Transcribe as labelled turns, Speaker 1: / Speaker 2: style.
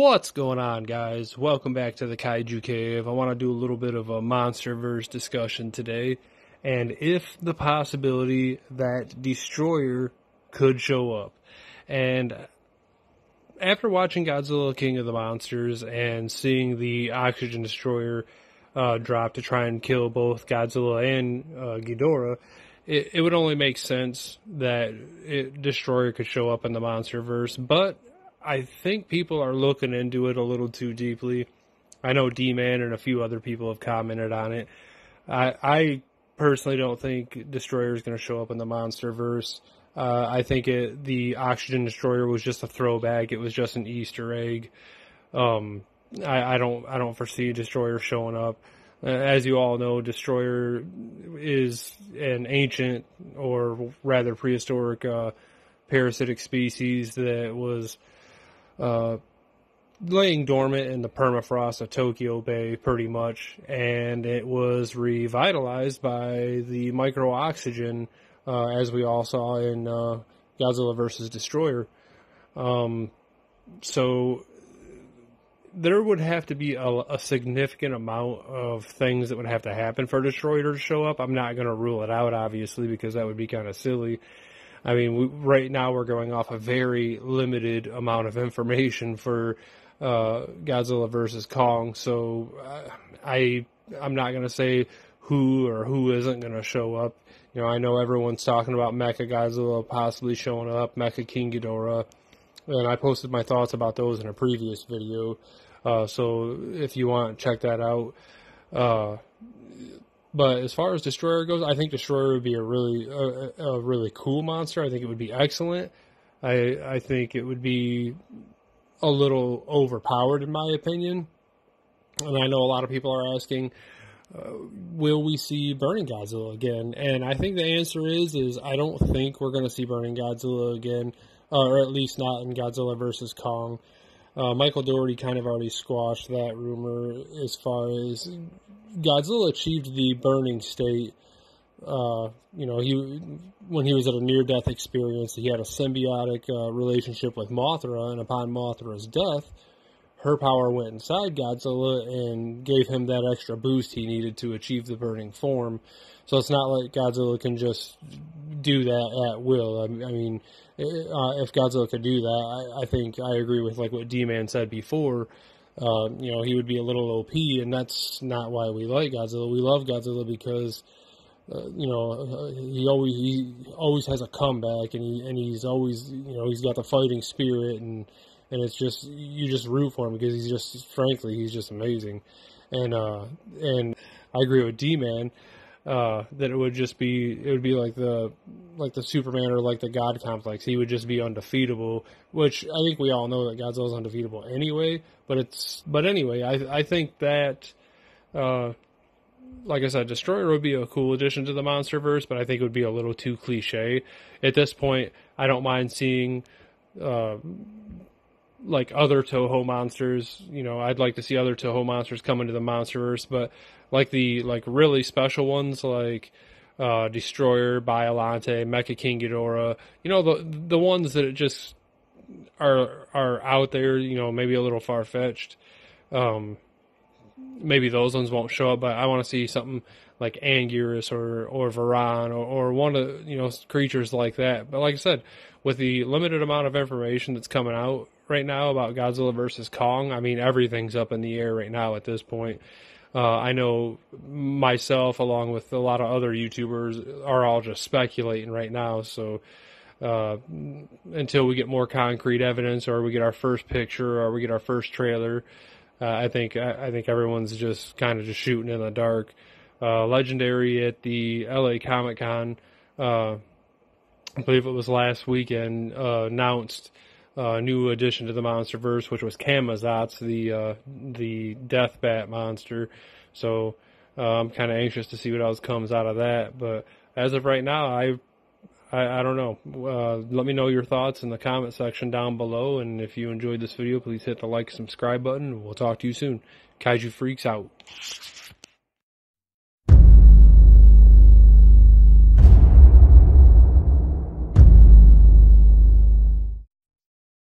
Speaker 1: What's going on, guys? Welcome back to the Kaiju Cave. I want to do a little bit of a Monsterverse discussion today, and if the possibility that Destoroyah could show up. And after watching Godzilla King of the Monsters and seeing the Oxygen Destroyer drop to try and kill both Godzilla and Ghidorah, it would only make sense that Destoroyah could show up in the Monsterverse, but I think people are looking into it a little too deeply. I know D-Man and a few other people have commented on it. I personally don't think Destroyer is going to show up in the Monsterverse. I think the Oxygen Destroyer was just a throwback. It was just an Easter egg. I don't foresee Destroyer showing up. As you all know, Destroyer is an ancient, or rather prehistoric, parasitic species that was laying dormant in the permafrost of Tokyo Bay, pretty much, and it was revitalized by the micro-oxygen, as we all saw in Godzilla vs. Destroyer. So there would have to be a significant amount of things that would have to happen for Destroyer to show up. I'm not going to rule it out, obviously, because that would be kind of silly. I mean, right now we're going off a very limited amount of information for Godzilla versus Kong, so I'm not going to say who or who isn't going to show up. You know, I know everyone's talking about Mecha Godzilla possibly showing up, Mecha King Ghidorah, and I posted my thoughts about those in a previous video, so if you want, check that out. But as far as Destroyer goes, I think Destroyer would be a really cool monster. I think it would be excellent. I think it would be a little overpowered, in my opinion. And I know a lot of people are asking, will we see Burning Godzilla again? And I think the answer is I don't think we're going to see Burning Godzilla again, or at least not in Godzilla vs. Kong. Michael Dougherty kind of already squashed that rumor as far as Godzilla achieved the burning state. When he was at a near-death experience, he had a symbiotic relationship with Mothra, and upon Mothra's death, her power went inside Godzilla and gave him that extra boost he needed to achieve the burning form. So it's not like Godzilla can just do that at will. I mean, if Godzilla could do that, I think I agree with like what D-Man said before. He would be a little OP, and that's not why we like Godzilla. We love Godzilla because, he always has a comeback, and he's always, he's got the fighting spirit, and it's just, you just root for him because he's just amazing. And I agree with D-Man, that it would be like the Superman or like the God complex. He would just be undefeatable, which I think we all know that Godzilla's undefeatable anyway. But anyway, I think that, like I said, Destroyer would be a cool addition to the Monsterverse, but I think it would be a little too cliche. At this point, I don't mind seeing, like other Toho monsters. I'd like to see other Toho monsters come into the Monsterverse, but like the really special ones like Destroyer, Biollante, Mecha King Ghidorah, the ones that just are out there, maybe a little far-fetched. Maybe those ones won't show up, but I want to see something like Anguirus or Varan or one of creatures like that. But like I said, with the limited amount of information that's coming out right now about Godzilla versus Kong, I mean, everything's up in the air right now at this point. I know myself, along with a lot of other YouTubers, are all just speculating right now. So until we get more concrete evidence, or we get our first picture, or we get our first trailer, I think everyone's just kind of just shooting in the dark. Legendary at the LA Comic-Con, I believe it was last weekend, announced a new addition to the Monsterverse, which was Camazotz, the Death Bat monster. So I'm kind of anxious to see what else comes out of that. But as of right now, I don't know. Let me know your thoughts in the comment section down below. And if you enjoyed this video, please hit the like and subscribe button. We'll talk to you soon. Kaiju Freaks out.